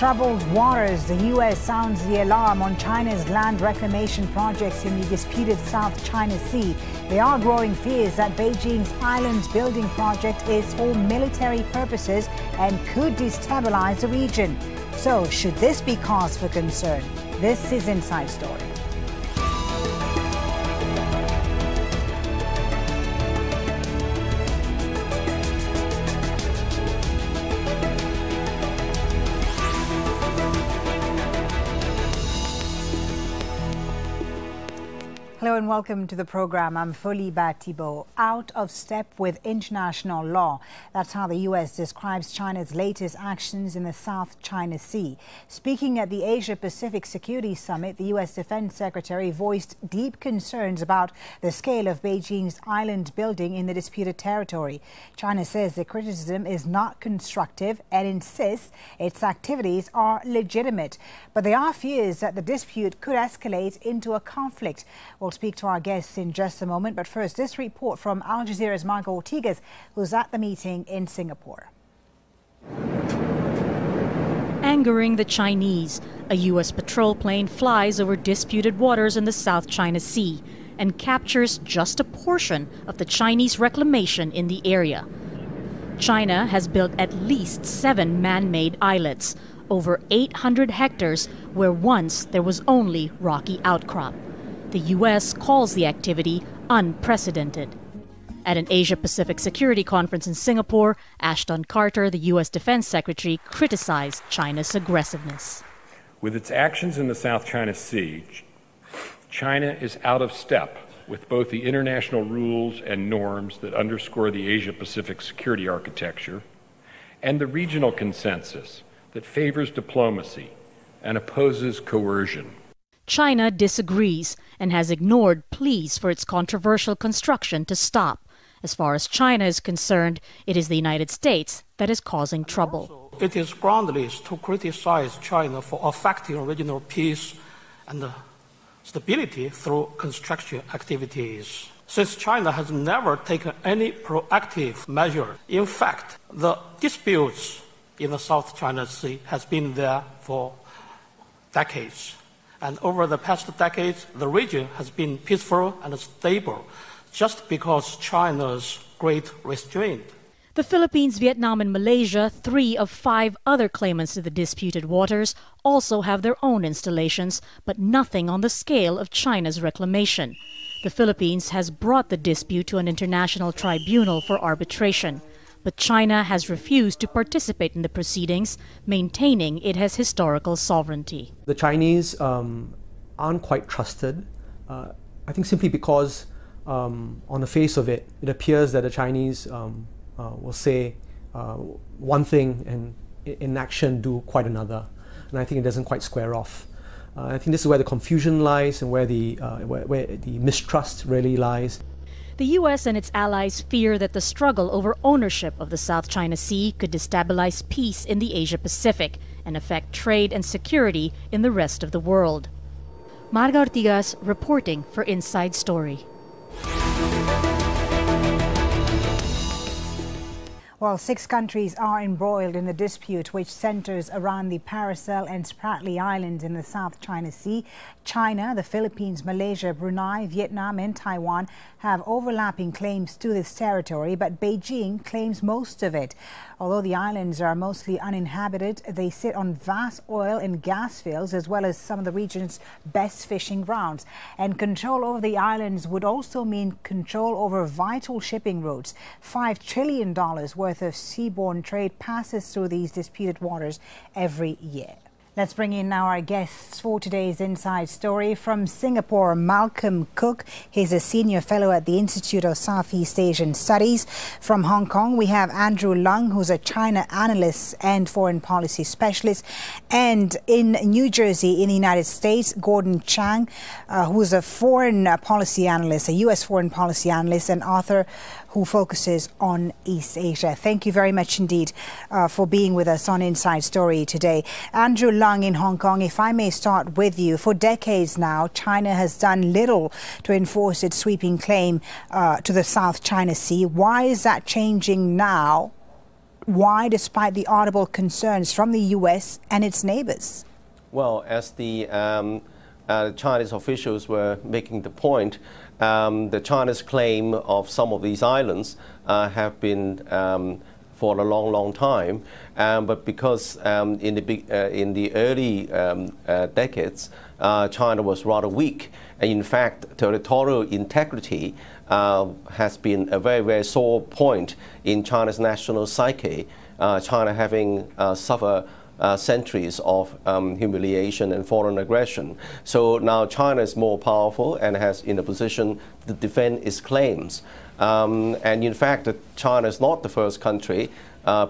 Troubled waters, the U.S. sounds the alarm on China's land reclamation projects in the disputed South China Sea. There are growing fears that Beijing's island building project is for military purposes and could destabilize the region. So, should this be cause for concern? This is Inside Story. Hello and welcome to the program. I'm Foliba Thibault. Out of step with international law. That's how the U.S. describes China's latest actions in the South China Sea. Speaking at the Asia-Pacific Security Summit, the U.S. Defense Secretary voiced deep concerns about the scale of Beijing's island building in the disputed territory. China says the criticism is not constructive and insists its activities are legitimate. But there are fears that the dispute could escalate into a conflict. We'll speak to our guests in just a moment, but first, this report from Al Jazeera's Margot Ortigas, who's at the meeting in Singapore. Angering the Chinese, a U.S. patrol plane flies over disputed waters in the South China Sea and captures just a portion of the Chinese reclamation in the area. China has built at least 7 man-made islets, over 800 hectares, where once there was only rocky outcrop. The U.S. calls the activity unprecedented. At an Asia-Pacific Security Conference in Singapore, Ashton Carter, the U.S. Defense Secretary, criticized China's aggressiveness. With its actions in the South China Sea, China is out of step with both the international rules and norms that underscore the Asia-Pacific security architecture and the regional consensus that favors diplomacy and opposes coercion. China disagrees and has ignored pleas for its controversial construction to stop. As far as China is concerned, it is the United States that is causing trouble. It is groundless to criticize China for affecting regional peace and stability through construction activities, since China has never taken any proactive measure. In fact, the disputes in the South China Sea has been there for decades. And over the past decades, the region has been peaceful and stable just because China's great restraint. The Philippines, Vietnam, and Malaysia, 3 of 5 other claimants to the disputed waters, also have their own installations, but nothing on the scale of China's reclamation. The Philippines has brought the dispute to an international tribunal for arbitration. But China has refused to participate in the proceedings, maintaining it has historical sovereignty. The Chinese aren't quite trusted, I think simply because on the face of it, it appears that the Chinese will say one thing and in action do quite another. And I think it doesn't quite square off. I think this is where the confusion lies and where the mistrust really lies. The U.S. and its allies fear that the struggle over ownership of the South China Sea could destabilize peace in the Asia-Pacific and affect trade and security in the rest of the world. Margot Ortigas reporting for Inside Story. Well, 6 countries are embroiled in the dispute, which centers around the Paracel and Spratly Islands in the South China Sea. China, the Philippines, Malaysia, Brunei, Vietnam and Taiwan have overlapping claims to this territory, but Beijing claims most of it. Although the islands are mostly uninhabited, they sit on vast oil and gas fields as well as some of the region's best fishing grounds. And control over the islands would also mean control over vital shipping routes. $5 trillion worth of seaborne trade passes through these disputed waters every year. Let's bring in now our guests for today's Inside Story. From Singapore, Malcolm Cook. He's a senior fellow at the Institute of Southeast Asian Studies. From Hong Kong, we have Andrew Leung, who's a China analyst and foreign policy specialist. And in New Jersey, in the United States, Gordon Chang, who's a foreign policy analyst, a U.S. foreign policy analyst and author who focuses on East Asia. Thank you very much indeed for being with us on Inside Story today. Andrew Leung in Hong Kong, if I may start with you. For decades now, China has done little to enforce its sweeping claim to the South China Sea. Why is that changing now? Why, despite the audible concerns from the U.S. and its neighbors? Well, as the Chinese officials were making the point, the China's claim of some of these islands have been for a long, long time, but because in the early decades, China was rather weak, and in fact, territorial integrity has been a very, very sore point in China's national psyche. China having suffered centuries of humiliation and foreign aggression. So now China is more powerful and has in a position to defend its claims. And in fact, China is not the first country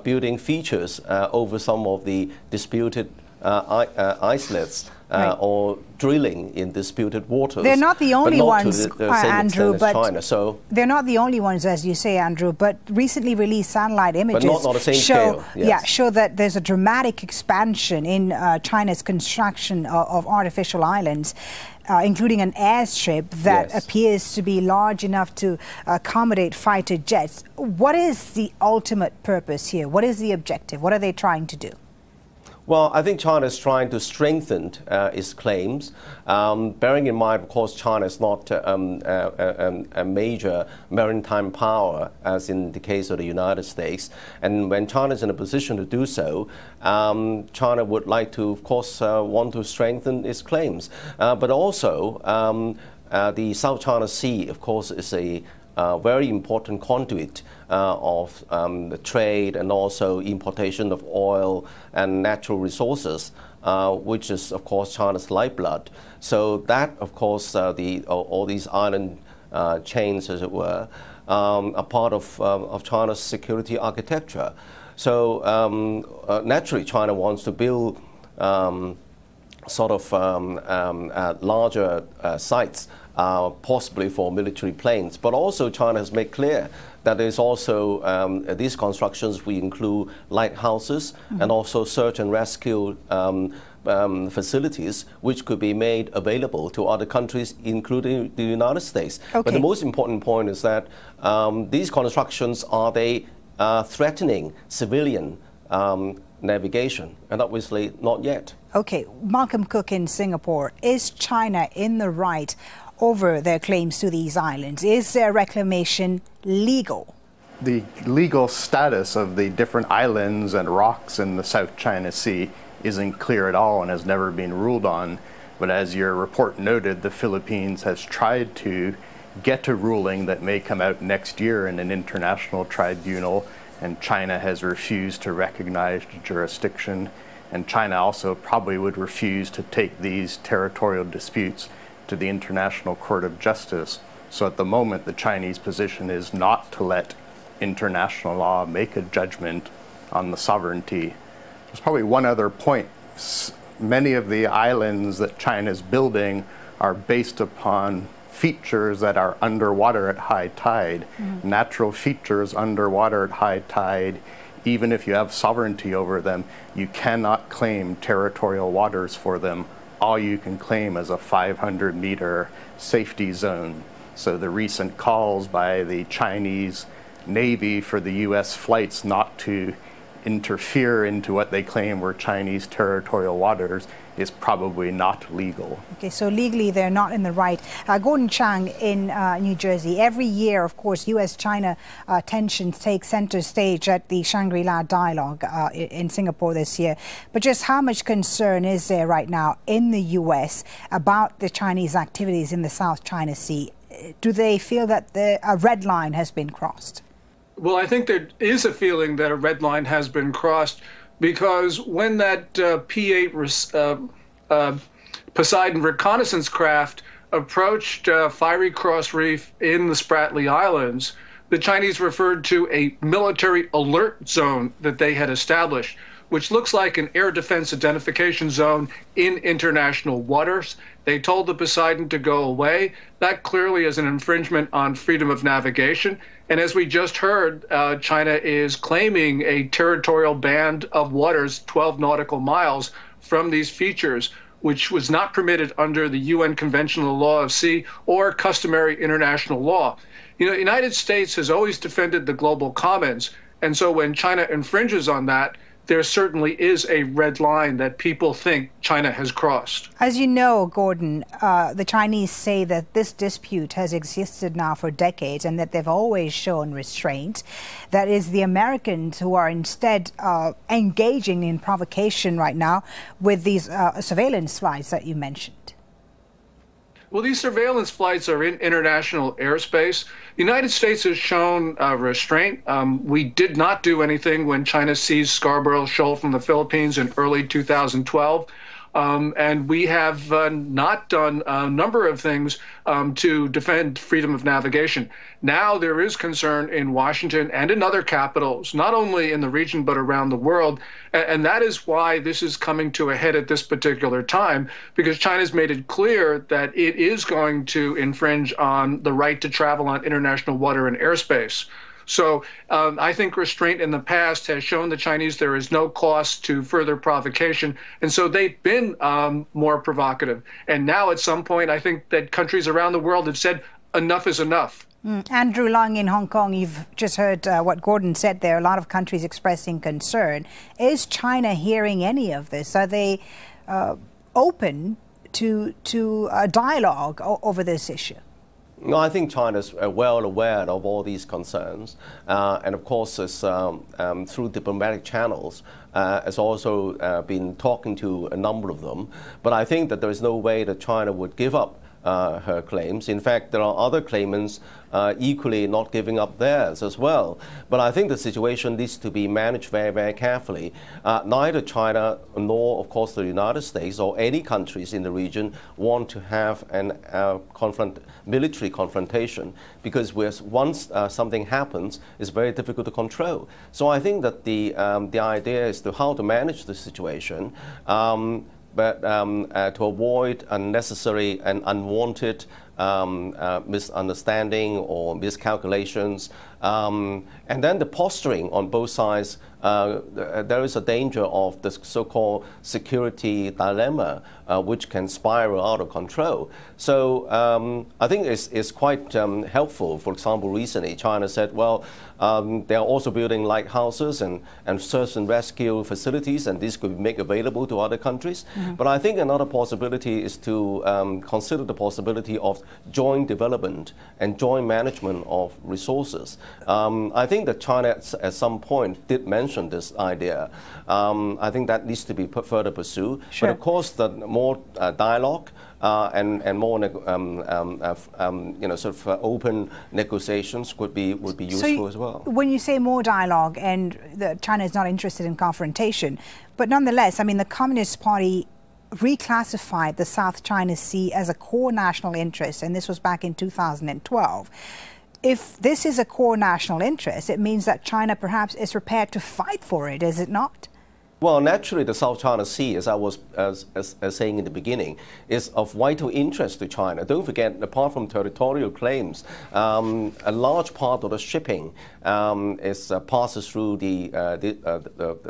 building features over some of the disputed islets or drilling in disputed waters. They're not the only ones, Andrew, but China. So they're not the only ones, as you say, Andrew, but recently released satellite images but not on the same scale, yes. show that there's a dramatic expansion in China's construction of artificial islands, including an airstrip that appears to be large enough to accommodate fighter jets. What is the ultimate purpose here? What is the objective? What are they trying to do? Well, I think China is trying to strengthen its claims, bearing in mind, of course, China is not a major maritime power, as in the case of the United States. And when China is in a position to do so, China would like to, of course, want to strengthen its claims. But also, the South China Sea, of course, is a very important conduit of the trade and also importation of oil and natural resources, which is, of course, China's lifeblood. So that, of course, all these island chains, as it were, are part of China's security architecture. So naturally, China wants to build sort of larger sites, possibly for military planes. But also China has made clear that there's also, these constructions we include lighthouses and also search and rescue facilities which could be made available to other countries, including the United States. Okay. But the most important point is that these constructions, are they threatening civilian navigation? And obviously not yet. Okay, Malcolm Cook in Singapore, is China in the right over their claims to these islands? Is their reclamation legal? The legal status of the different islands and rocks in the South China Sea isn't clear at all and has never been ruled on. But as your report noted, the Philippines has tried to get a ruling that may come out next year in an international tribunal, and China has refused to recognize the jurisdiction. And China also probably would refuse to take these territorial disputes to the International Court of Justice. So at the moment, the Chinese position is not to let international law make a judgment on the sovereignty. There's probably one other point. Many of the islands that China is building are based upon features that are underwater at high tide. Natural features underwater at high tide, even if you have sovereignty over them, you cannot claim territorial waters for them. All you can claim is a 500-meter safety zone. So the recent calls by the Chinese Navy for the U.S. flights not to interfere into what they claim were Chinese territorial waters is probably not legal. Okay, so legally they're not in the right. Gordon Chang in New Jersey. Every year, of course, U.S.-China tensions take center stage at the Shangri-La Dialogue in Singapore this year. But just how much concern is there right now in the U.S. about the Chinese activities in the South China Sea? Do they feel that a red line has been crossed? Well, I think there is a feeling that a red line has been crossed, because when that P-8 Poseidon reconnaissance craft approached Fiery Cross Reef in the Spratly Islands, the Chinese referred to a military alert zone that they had established, which looks like an air defense identification zone in international waters. They told the Poseidon to go away. That clearly is an infringement on freedom of navigation. And as we just heard, China is claiming a territorial band of waters 12 nautical miles from these features, which was not permitted under the UN Convention on the Law of Sea or customary international law. You know, the United States has always defended the global commons, And so when China infringes on that, there certainly is a red line that people think China has crossed. As you know, Gordon, the Chinese say that this dispute has existed now for decades and that they've always shown restraint. That is the Americans who are instead engaging in provocation right now with these surveillance flights that you mentioned. Well, these surveillance flights are in international airspace. The United States has shown restraint. We did not do anything when China seized Scarborough Shoal from the Philippines in early 2012. And we have not done a number of things to defend freedom of navigation. Now there is concern in Washington and in other capitals, not only in the region but around the world. And that is why this is coming to a head at this particular time, because China's made it clear that it is going to infringe on the right to travel on international water and airspace. So I think restraint in the past has shown the Chinese there is no cost to further provocation. And so they've been more provocative. And now at some point, I think that countries around the world have said enough is enough. Andrew Leung in Hong Kong, you've just heard what Gordon said there. A lot of countries expressing concern. Is China hearing any of this? Are they open to a dialogue over this issue? No, I think China's well aware of all these concerns, and of course, it's, through diplomatic channels, has also been talking to a number of them. But I think that there is no way that China would give up her claims. In fact, there are other claimants equally not giving up theirs as well. But I think the situation needs to be managed very, very carefully. Neither China nor, of course, the United States or any countries in the region want to have an military confrontation, because once something happens, it's very difficult to control. So I think that the idea is how to manage the situation. But to avoid unnecessary and unwanted misunderstanding or miscalculations. And then the posturing on both sides, there is a danger of the so-called security dilemma, which can spiral out of control. So I think it's quite helpful. For example, recently China said, well, they are also building lighthouses and search and rescue facilities, and these could be made available to other countries. Mm-hmm. But I think another possibility is to consider the possibility of joint development and joint management of resources. I think that China at some point did mention this idea. I think that needs to be further pursued. Sure. But of course, the more dialogue and more sort of open negotiations would be useful as well. When you say more dialogue, and China is not interested in confrontation, but nonetheless, I mean, the Communist Party reclassified the South China Sea as a core national interest, and this was back in 2012. If this is a core national interest, it means that China perhaps is prepared to fight for it, is it not? Well, naturally, the South China Sea, as I was saying in the beginning, is of vital interest to China. Don't forget, apart from territorial claims, a large part of the shipping passes through the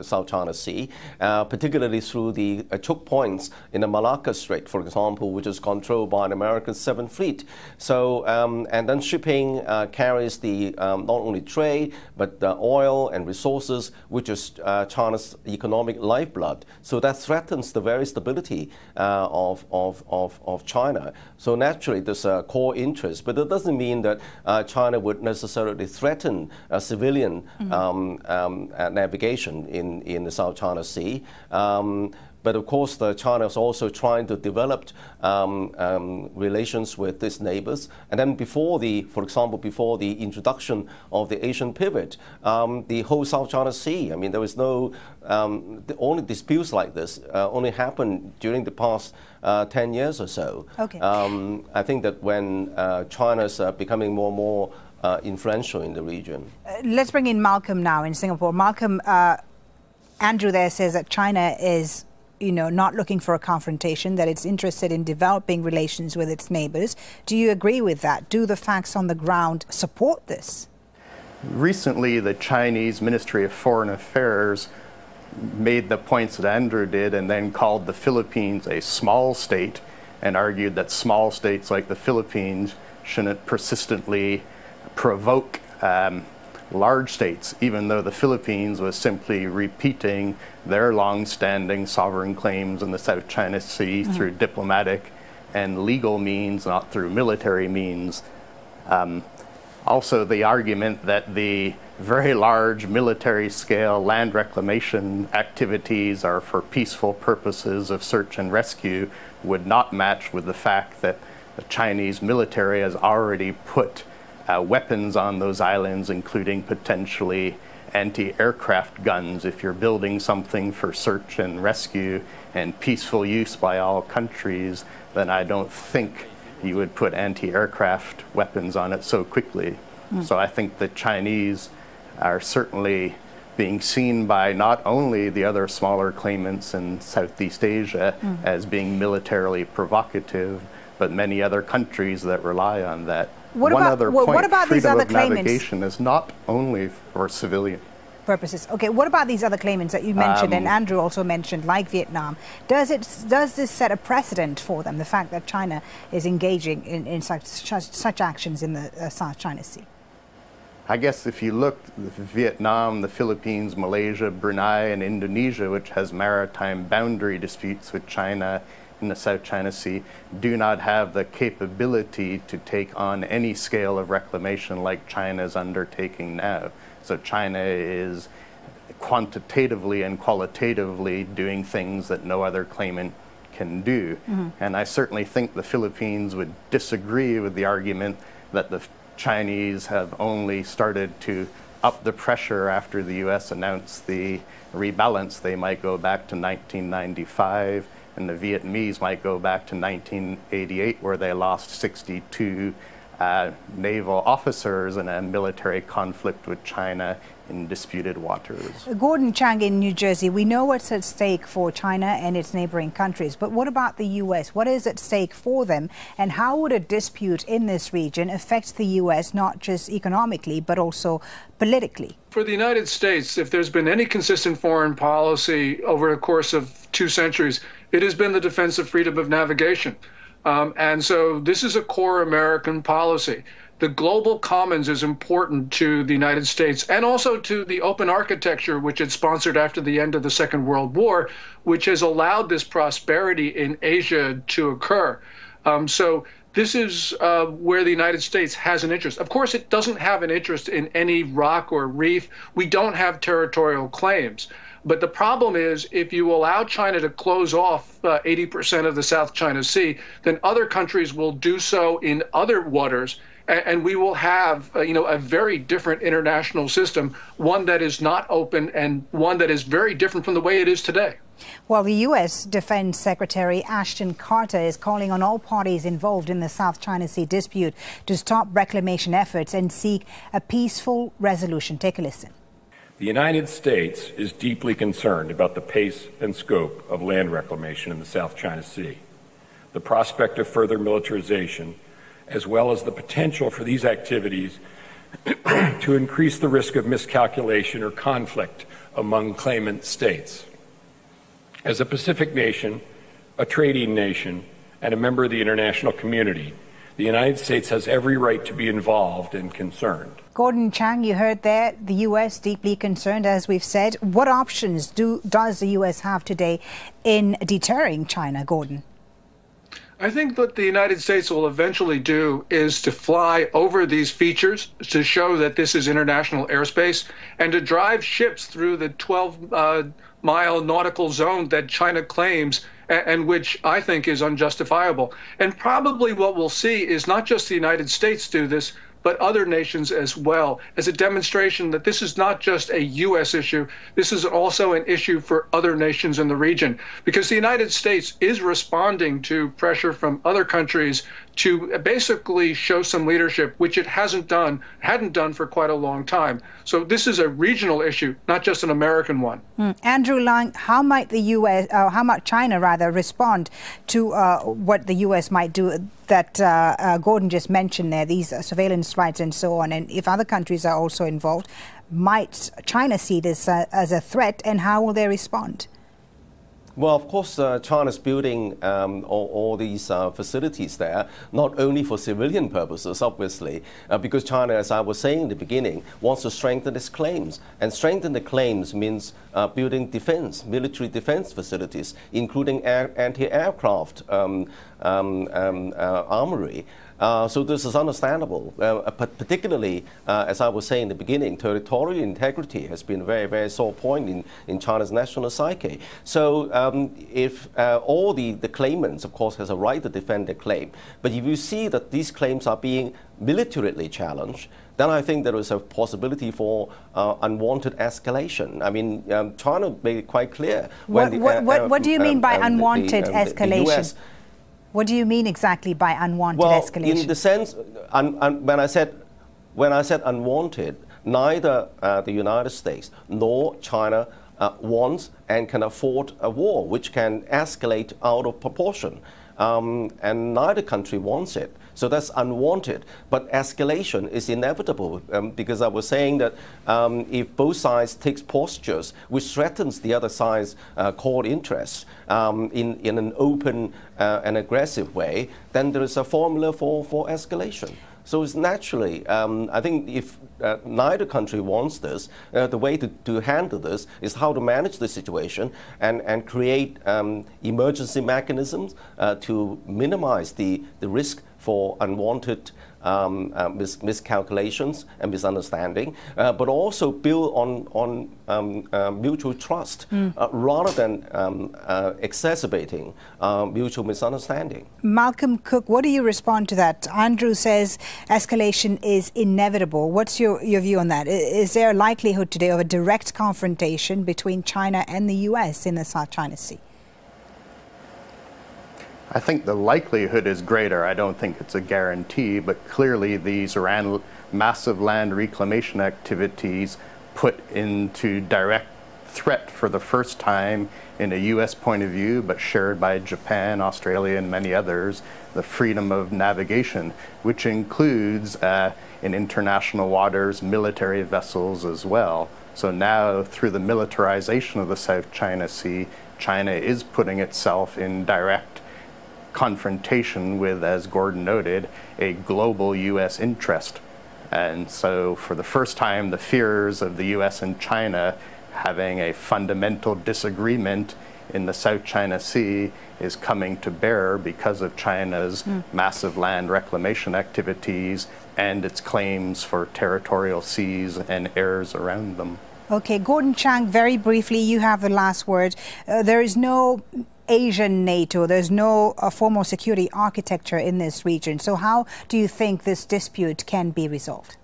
South China Sea, particularly through the choke points in the Malacca Strait, for example, which is controlled by an American 7th Fleet. So, and then shipping carries the not only trade, but the oil and resources, which is China's economic lifeblood. So that threatens the very stability of China. So naturally, there's a core interest, but it doesn't mean that China would necessarily threaten civilian navigation in the South China Sea. But of course, China is also trying to develop relations with its neighbors. And then for example, before the introduction of the Asian pivot, the whole South China Sea, I mean, there was no, the only disputes like this only happened during the past 10 years or so. Okay. I think that when China's becoming more and more influential in the region. Let's bring in Malcolm now in Singapore. Malcolm, Andrew there says that China is not looking for a confrontation, that it's interested in developing relations with its neighbors. Do you agree with that? Do the facts on the ground support this? Recently, the Chinese Ministry of Foreign Affairs made the points that Andrew did and then called the Philippines a small state and argued that small states like the Philippines shouldn't persistently provoke large states, even though the Philippines was simply repeating their long-standing sovereign claims in the South China Sea through diplomatic and legal means, not through military means. Also, the argument that the very large military-scale land reclamation activities are for peaceful purposes of search and rescue would not match with the fact that the Chinese military has already put weapons on those islands, including potentially anti-aircraft guns. If you're building something for search and rescue and peaceful use by all countries, then I don't think you would put anti-aircraft weapons on it so quickly. So I think the Chinese are certainly being seen by not only the other smaller claimants in Southeast Asia as being militarily provocative, but many other countries that rely on that. One other point, what about these other claimants? Navigation is not only for civilian purposes. Okay, what about these other claimants that you mentioned and Andrew also mentioned, like Vietnam? Does this set a precedent for them, the fact that China is engaging in such actions in the South China Sea? I guess if you look, Vietnam, the Philippines, Malaysia, Brunei, and Indonesia, which has maritime boundary disputes with China in the South China Sea, do not have the capability to take on any scale of reclamation like China is undertaking now. So China is quantitatively and qualitatively doing things that no other claimant can do. And I certainly think the Philippines would disagree with the argument that the Chinese have only started to up the pressure after the U.S. announced the rebalance. They might go back to 1995, and the Vietnamese might go back to 1988, where they lost 62 naval officers in a military conflict with China in disputed waters. Gordon Chang in New Jersey, we know what's at stake for China and its neighboring countries, but what about the U.S.? What is at stake for them, and how would a dispute in this region affect the U.S. not just economically but also politically? For the United States, if there's been any consistent foreign policy over a course of 2 centuries, it has been the defense of freedom of navigation. And so this is a core American policy. The global commons is important to the United States and also to the open architecture, which it sponsored after the end of the Second World War, which has allowed this prosperity in Asia to occur. So this is where the United States has an interest. Of course, it doesn't have an interest in any rock or reef. We don't have territorial claims. But the problem is, if you allow China to close off 80% of the South China Sea, then other countries will do so in other waters, and we will have a very different international system, one that is not open and one that is very different from the way it is today. Well, the U.S. Defense Secretary Ashton Carter is calling on all parties involved in the South China Sea dispute to stop reclamation efforts and seek a peaceful resolution. Take a listen. The United States is deeply concerned about the pace and scope of land reclamation in the South China Sea, the prospect of further militarization, as well as the potential for these activities to increase the risk of miscalculation or conflict among claimant states. As a Pacific nation, a trading nation, and a member of the international community, the United States has every right to be involved and concerned. Gordon Chang, you heard there, the U.S. deeply concerned, as we've said. What options does the U.S. have today in deterring China, Gordon? I think what the United States will eventually do is to fly over these features to show that this is international airspace and to drive ships through the 12-mile nautical zone that China claims and which I think is unjustifiable. And probably what we'll see is not just the United States do this, but other nations as well, as a demonstration that this is not just a U.S. issue, this is also an issue for other nations in the region. Because the United States is responding to pressure from other countries to basically show some leadership, which it hadn't done for quite a long time. So this is a regional issue, not just an American one. Andrew Lang, how might the U.S., how might China rather respond to what the U.S. might do that Gordon just mentioned there, these surveillance rights and so on, and if other countries are also involved, might China see this as a threat, and how will they respond? Well, of course, China's building all these facilities there, not only for civilian purposes, obviously, because China, as I was saying in the beginning, wants to strengthen its claims. And strengthen the claims means building defense, military defense facilities, including anti-aircraft armory. So this is understandable, particularly, as I was saying in the beginning, territorial integrity has been a very, very sore point in China's national psyche. So if all the claimants, of course, has a right to defend their claim, but if you see that these claims are being militarily challenged, then I think there is a possibility for unwanted escalation. I mean, China made it quite clear. What do you mean by unwanted escalation? What do you mean exactly by unwanted escalation? Well, in the sense, when I said unwanted, neither the United States nor China wants and can afford a war which can escalate out of proportion. And neither country wants it. So that's unwanted. But escalation is inevitable because I was saying that if both sides take postures which threatens the other side's core interests in an open and aggressive way, then there is a formula for escalation. So it's naturally, I think if neither country wants this, the way to handle this is how to manage the situation and create emergency mechanisms to minimize the risk for unwanted miscalculations and misunderstanding, but also build on mutual trust rather than exacerbating mutual misunderstanding. Malcolm Cook, what do you respond to that? Andrew says escalation is inevitable. What's your view on that? Is there a likelihood today of a direct confrontation between China and the US in the South China Sea? I think the likelihood is greater. I don't think it's a guarantee, but clearly these massive land reclamation activities put into direct threat for the first time in a U.S. point of view, but shared by Japan, Australia, and many others, the freedom of navigation, which includes in international waters military vessels as well. So now, through the militarization of the South China Sea, China is putting itself in direct confrontation with, as Gordon noted, a global U.S. interest. And so for the first time, the fears of the U.S. and China having a fundamental disagreement in the South China Sea is coming to bear because of China's massive land reclamation activities and its claims for territorial seas and airs around them. Okay, Gordon Chang, very briefly, you have the last word. There is no Asian NATO. There's no formal security architecture in this region. So how do you think this dispute can be resolved?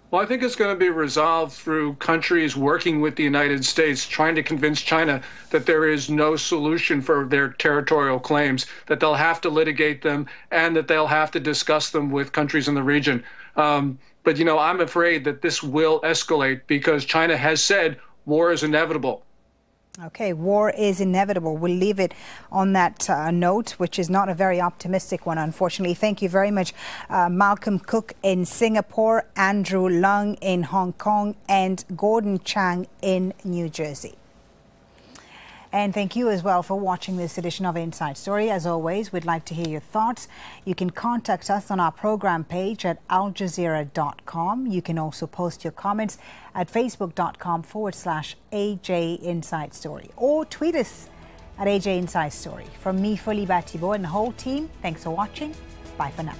Well, I think it's going to be resolved through countries working with the United States, trying to convince China that there is no solution for their territorial claims, that they'll have to litigate them, and that they'll have to discuss them with countries in the region. But, you know, I'm afraid that this will escalate because China has said war is inevitable. Okay, war is inevitable. We'll leave it on that note, which is not a very optimistic one, unfortunately. Thank you very much, Malcolm Cook in Singapore, Andrew Leung in Hong Kong, and Gordon Chang in New Jersey. And thank you as well for watching this edition of Inside Story. As always, we'd like to hear your thoughts. You can contact us on our program page at aljazeera.com. You can also post your comments at facebook.com/AJ Inside Story or tweet us at AJ Inside Story. From me, Foli Batibo, and the whole team, thanks for watching. Bye for now.